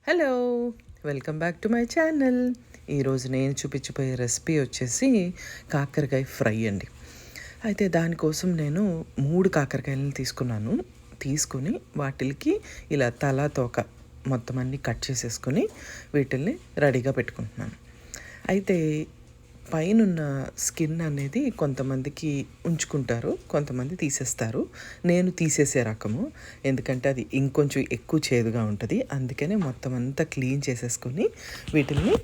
Hello! Welcome back to my channel. ఈరోజు నేను చూపించబోయే రెసిపీ వచ్చేసి కాకరకాయ ఫ్రై అండి. అయితే దానికోసం నేను 3 కాకరకాయలను తీసుకుని వాటికి ఇలా తల తోక మొత్తం అన్నీ కట్ చేసేసుకొని వీటిల్ని రెడీగా పెట్టుకుంటున్నాను. అయితే పైనున్న స్కిన్ అనేది కొంతమందికి ఉంచుకుంటారు, కొంతమంది తీసేస్తారు. నేను తీసేసే రకము. ఎందుకంటే అది ఇంకొంచెం ఎక్కువ చేదుగా ఉంటుంది. అందుకనే మొత్తం అంతా క్లీన్ చేసేసుకొని వీటిల్ని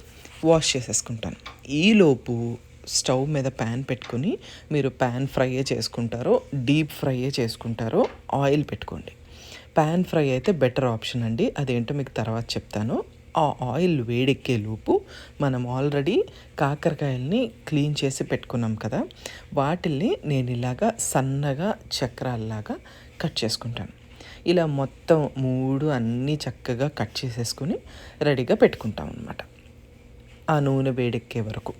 వాష్ చేసేసుకుంటాను. ఈలోపు స్టవ్ మీద ప్యాన్ పెట్టుకొని, మీరు ప్యాన్ ఫ్రైయే చేసుకుంటారో డీప్ ఫ్రైయే చేసుకుంటారో ఆయిల్ పెట్టుకోండి. ప్యాన్ ఫ్రై అయితే బెటర్ ఆప్షన్ అండి. అదేంటో మీకు తర్వాత చెప్తాను. ఆ ఆయిల్ వేడెక్కే లోపు మనం ఆల్రెడీ కాకరకాయల్ని క్లీన్ చేసి పెట్టుకున్నాం కదా, వాటిల్ని నేను ఇలాగా సన్నగా చక్రాల్లాగా కట్ చేసుకుంటాను. ఇలా మొత్తం 3 అన్నీ చక్కగా కట్ చేసేసుకుని రెడీగా పెట్టుకుంటాం అన్నమాట, ఆ నూనె వేడెక్కే వరకు.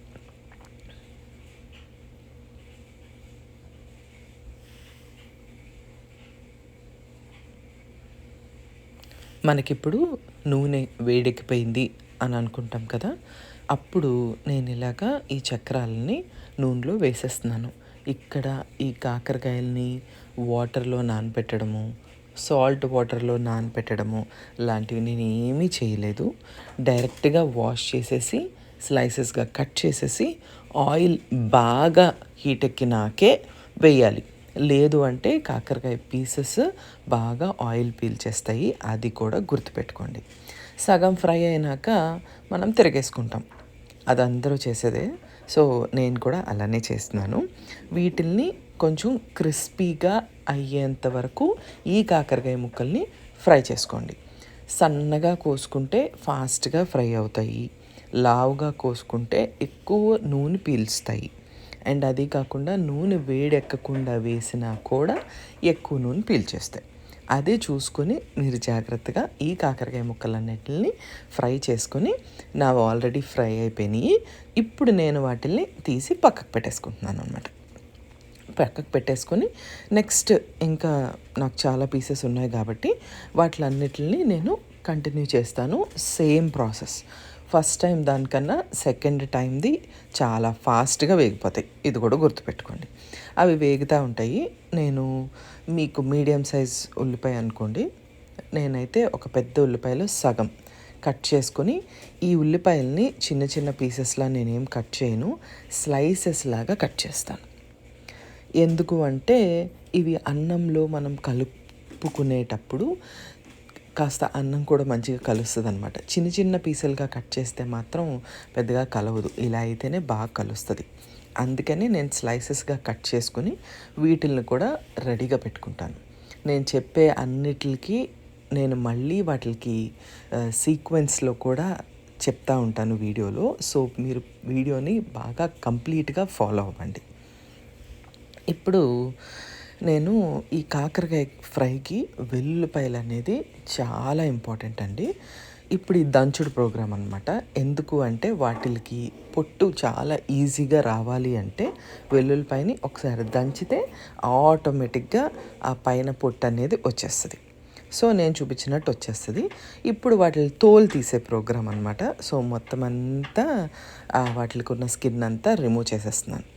మనకిప్పుడు నూనె వేడెక్కిపోయింది అని అనుకుంటాం కదా, అప్పుడు నేను ఇలాగా ఈ చక్రాలని నూనెలో వేసేస్తున్నాను. ఇక్కడ ఈ కాకరకాయలని వాటర్లో నానబెట్టడము, సాల్ట్ వాటర్లో నానబెట్టడము లాంటివి నేను ఏమీ చేయలేదు. డైరెక్ట్గా వాష్ చేసేసి స్లైసెస్గా కట్ చేసేసి ఆయిల్ బాగా హీట్ ఎక్కినాకే వేయాలి. లేదు అంటే కాకరకాయ పీసెస్ బాగా ఆయిల్ పీల్చేస్తాయి, అది కూడా గుర్తుపెట్టుకోండి. సగం ఫ్రై అయినాక మనం తిరగేసుకుంటాం, అది అందరూ చేసేదే. సో నేను కూడా అలానే చేస్తున్నాను. వీటిల్ని కొంచెం క్రిస్పీగా అయ్యేంత వరకు ఈ కాకరకాయ ముక్కల్ని ఫ్రై చేసుకోండి. సన్నగా కోసుకుంటే ఫాస్ట్గా ఫ్రై అవుతాయి, లావుగా కోసుకుంటే ఎక్కువ నూనె పీల్స్తాయి. అండ్ అది కాకుండా నూనె వేడెక్కకుండా వేసినా కూడా ఎక్కువ నూనె పీల్చేస్తాయి. అదే చూసుకొని మీరు జాగ్రత్తగా ఈ కాకరకాయ ముక్కలన్నిటిని ఫ్రై చేసుకొని, నావి ఆల్రెడీ ఫ్రై అయిపోయినాయి. ఇప్పుడు నేను వాటిల్ని తీసి పక్కకు పెట్టేసుకుంటున్నాను అనమాట. పక్కకు పెట్టేసుకొని నెక్స్ట్ ఇంకా నాకు చాలా పీసెస్ ఉన్నాయి కాబట్టి వాటిలన్నిటిని నేను కంటిన్యూ చేస్తాను. Same process. ఫస్ట్ టైం దానికన్నా సెకండ్ టైంది చాలా ఫాస్ట్గా వేగిపోతాయి, ఇది కూడా గుర్తుపెట్టుకోండి. అవి వేగుతూ ఉంటాయి. నేను మీకు మీడియం సైజ్ ఉల్లిపాయ అనుకోండి, నేనైతే ఒక పెద్ద ఉల్లిపాయలో సగం కట్ చేసుకొని, ఈ ఉల్లిపాయల్ని చిన్న చిన్న పీసెస్లా నేనేం కట్ చేయను, స్లైసెస్ లాగా కట్ చేస్తాను. ఎందుకు అంటే ఇవి అన్నంలో మనం కలుపుకునేటప్పుడు కాస్త అన్నం కూడా మంచిగా కలుస్తుంది అనమాట. చిన్న చిన్న పీసులుగా కట్ చేస్తే మాత్రం పెద్దగా కలవదు, ఇలా అయితేనే బాగా కలుస్తుంది. అందుకని నేను స్లైసెస్గా కట్ చేసుకుని వీటిల్ని కూడా రెడీగా పెట్టుకుంటాను. నేను చెప్పే అన్నిటికి నేను మళ్ళీ వాటికి సీక్వెన్స్లో కూడా చెప్తా ఉంటాను వీడియోలో. సో మీరు వీడియోని బాగా కంప్లీట్గా ఫాలో అవ్వండి. ఇప్పుడు నేను ఈ కాకరకాయ ఫ్రైకి వెల్లుల్లిపాయలు అనేది చాలా ఇంపార్టెంట్ అండి. ఇప్పుడు ఈ దంచుడు ప్రోగ్రాం అనమాట. ఎందుకు అంటే వాటికి పొట్టు చాలా ఈజీగా రావాలి అంటే వెల్లుల్లిపాయని ఒకసారి దంచితే ఆటోమేటిక్గా ఆ పైన పొట్టు అనేది వచ్చేస్తుంది. సో నేను చూపించినట్టు వచ్చేస్తుంది. ఇప్పుడు వాటి తోలు తీసే ప్రోగ్రాం అనమాట. సో మొత్తం అంతా వాటికి ఉన్న స్కిన్ అంతా రిమూవ్ చేసేస్తున్నాను.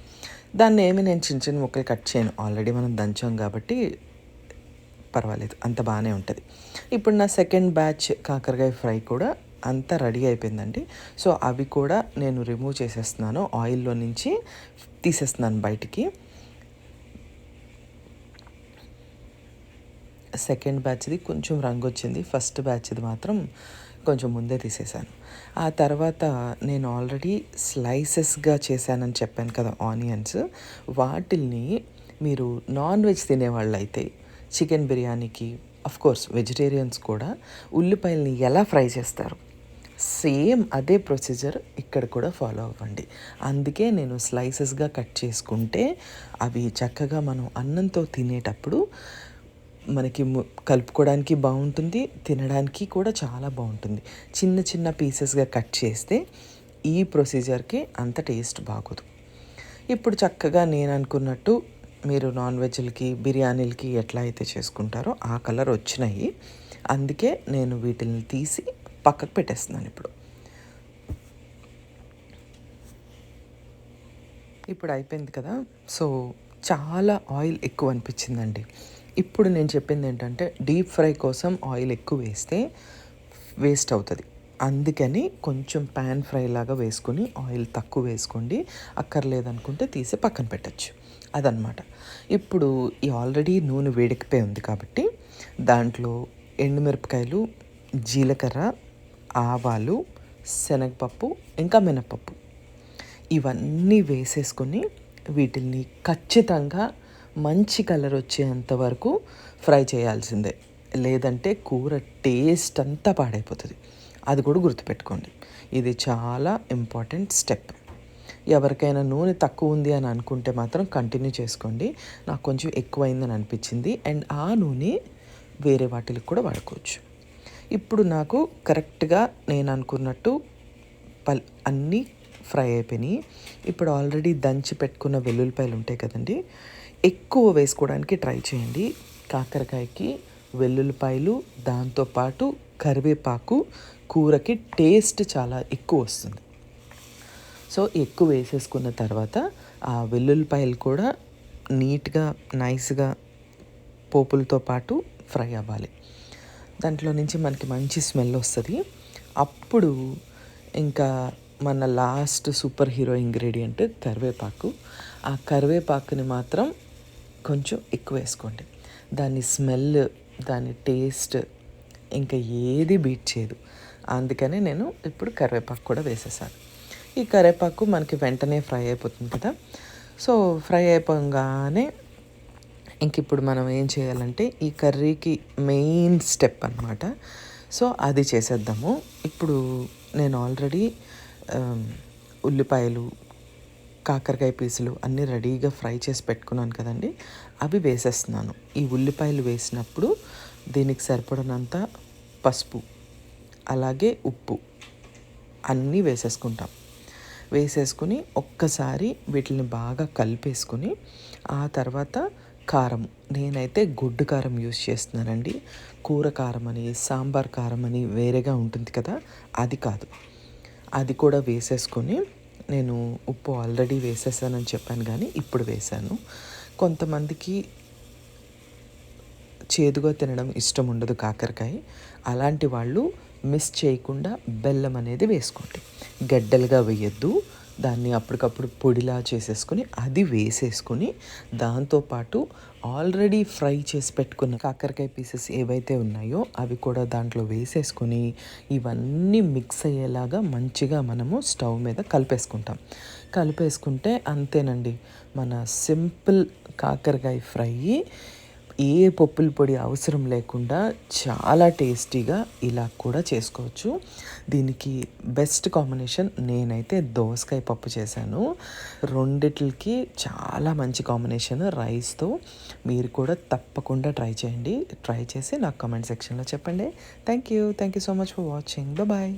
దాన్ని నేను చిన్న చిన్న ముక్కలు కట్ చేయను, ఆల్రెడీ మనం దంచాం కాబట్టి పర్వాలేదు, అంత బాగానే ఉంటుంది. ఇప్పుడు నా సెకండ్ బ్యాచ్ కాకరకాయ ఫ్రై కూడా అంతా రెడీ అయిపోయిందండి. సో అవి కూడా నేను రిమూవ్ చేసేస్తున్నాను, ఆయిల్లో నుంచి తీసేస్తున్నాను బయటికి. సెకండ్ బ్యాచ్ది కొంచెం రంగు వచ్చింది, ఫస్ట్ బ్యాచ్ది మాత్రం కొంచెం ముందే తీసేసాను. ఆ తర్వాత నేను ఆల్రెడీ స్లైసెస్గా చేశానని చెప్పాను కదా ఆనియన్స్, వాటిల్ని మీరు నాన్ వెజ్ తినేవాళ్ళు అయితే చికెన్ బిర్యానీకి, అఫ్కోర్స్ వెజిటేరియన్స్ కూడా ఉల్లిపాయల్ని ఎలా ఫ్రై చేస్తారు సేమ్ అదే ప్రొసీజర్ ఇక్కడ కూడా ఫాలో అవ్వండి. అందుకే నేను స్లైసెస్గా కట్ చేసుకుంటే అవి చక్కగా మనం అన్నంతో తినేటప్పుడు మనకి కలుపుకోవడానికి బాగుంటుంది, తినడానికి కూడా చాలా బాగుంటుంది. చిన్న చిన్న పీసెస్గా కట్ చేస్తే ఈ ప్రొసీజర్కి అంత టేస్ట్ బాగోదు. ఇప్పుడు చక్కగా నేను అనుకున్నట్టు మీరు నాన్ వెజ్లకి బిర్యానీలకి ఎట్లా అయితే చేసుకుంటారో ఆ కలర్ వచ్చినాయి. అందుకే నేను వీటిని తీసి పక్కకు పెట్టేస్తున్నాను ఇప్పుడు. ఇప్పుడు అయిపోయింది కదా. సో చాలా ఆయిల్ ఎక్కువ అనిపించిందండి. ఇప్పుడు నేను చెప్పింది ఏంటంటే డీప్ ఫ్రై కోసం ఆయిల్ ఎక్కువ వేస్తే వేస్ట్ అవుతుంది. అందుకని కొంచెం ప్యాన్ ఫ్రై లాగా వేసుకొని ఆయిల్ తక్కువ వేసుకోండి. అక్కర్లేదనుకుంటే తీసి పక్కన పెట్టచ్చు. అదనమాట. ఇప్పుడు ఈ ఆల్రెడీ నూనె వేడెక్కిపోయి ఉంది కాబట్టి దాంట్లో ఎండుమిరపకాయలు, జీలకర్ర, ఆవాలు, శనగపప్పు, ఇంకా మినపప్పు ఇవన్నీ వేసేసుకొని వీటిల్ని ఖచ్చితంగా మంచి కలర్ వచ్చేంత వరకు ఫ్రై చేయాల్సిందే. లేదంటే కూర టేస్ట్ అంతా పాడైపోతుంది. అది కూడా గుర్తుపెట్టుకోండి. ఇది చాలా ఇంపార్టెంట్ స్టెప్. ఎవరికైనా నూనె తక్కువ ఉంది అని అనుకుంటే మాత్రం కంటిన్యూ చేసుకోండి. నాకు కొంచెం ఎక్కువైందని అనిపించింది. అండ్ ఆ నూనె వేరే వాటికి కూడా వాడుకోవచ్చు. ఇప్పుడు నాకు కరెక్ట్గా నేను అనుకున్నట్టు అన్నీ ఫ్రై అయిపోయినాయి. ఇప్పుడు ఆల్రెడీ దంచి పెట్టుకున్న వెల్లుల్లిపాయలు ఉంటాయి కదండి, ఎక్కువ వేసుకోవడానికి ట్రై చేయండి. కాకరకాయకి వెల్లుల్లిపాయలు, దాంతోపాటు కరివేపాకు కూరకి టేస్ట్ చాలా ఎక్కువ వస్తుంది. సో ఎక్కువ వేసేసుకున్న తర్వాత ఆ వెల్లుల్లిపాయలు కూడా నీట్గా నైస్గా పోపులతో పాటు ఫ్రై అవ్వాలి. దాంట్లో నుంచి మనకి మంచి స్మెల్ వస్తుంది. అప్పుడు ఇంకా మన లాస్ట్ సూపర్ హీరో ఇంగ్రీడియంట్ కరివేపాకు. ఆ కరివేపాకుని మాత్రం కొంచెం ఎక్కువ వేసుకోండి. దాని స్మెల్, దాని టేస్ట్ ఇంకా ఏది బీట్ చేయదు. అందుకని నేను ఇప్పుడు కరివేపాకు కూడా వేసేసాను. ఈ కరివేపాకు మనకి వెంటనే ఫ్రై అయిపోతుంది కదా. సో ఫ్రై అయిపోగానే ఇంక ఇప్పుడు మనం ఏం చేయాలంటే ఈ కర్రీకి మెయిన్ స్టెప్ అనమాట. సో అది చేసేద్దాము. ఇప్పుడు నేను ఆల్రెడీ ఉల్లిపాయలు, కాకరకాయ పీసులు అన్నీ రెడీగా ఫ్రై చేసి పెట్టుకున్నాను కదండి, అవి వేసేస్తున్నాను. ఈ ఉల్లిపాయలు వేసినప్పుడు దీనికి సరిపడినంత పసుపు, అలాగే ఉప్పు అన్నీ వేసేసుకుంటాం. వేసేసుకుని ఒక్కసారి వీటిని బాగా కలిపేసుకుని ఆ తర్వాత కారం, నేనైతే గుడ్డు కారం యూస్ చేస్తున్నానండి. కూర కారం అని, సాంబార్ కారం అని వేరేగా ఉంటుంది కదా, అది కాదు. అది కూడా వేసేసుకొని, నేను ఉప్పు ఆల్రెడీ వేసేసానని చెప్పాను కానీ ఇప్పుడు వేసాను. కొంతమందికి చేదుగా తినడం ఇష్టం ఉండదు కాకరకాయ. అలాంటి వాళ్ళు మిస్ చేయకుండా బెల్లం అనేది వేసుకోండి. గడ్డలుగా వేయద్దు. దాన్ని అప్పటికప్పుడు పొడిలా చేసేసుకొని అది వేసేసుకొని దాంతోపాటు ఆల్రెడీ ఫ్రై చేసి పెట్టుకున్న కాకరకాయ పీసెస్ ఏవైతే ఉన్నాయో అవి కూడా దాంట్లో వేసేసుకొని ఇవన్నీ మిక్స్ అయ్యేలాగా మంచిగా మనము స్టవ్ మీద కలిపేసుకుంటాం. కలిపేసుకుంటే అంతేనండి, మన సింపుల్ కాకరకాయ ఫ్రై ఏ పప్పుల పొడి అవసరం లేకుండా చాలా టేస్టీగా ఇలా కూడా చేసుకోవచ్చు. దీనికి బెస్ట్ కాంబినేషన్ నేనైతే దోసకాయ పప్పు చేశాను. రెండిట్లకి చాలా మంచి కాంబినేషన్ రైస్తో. మీరు కూడా తప్పకుండా ట్రై చేయండి. ట్రై చేసి నాకు కామెంట్ సెక్షన్లో చెప్పండి. Thank you so much for watching. Bye.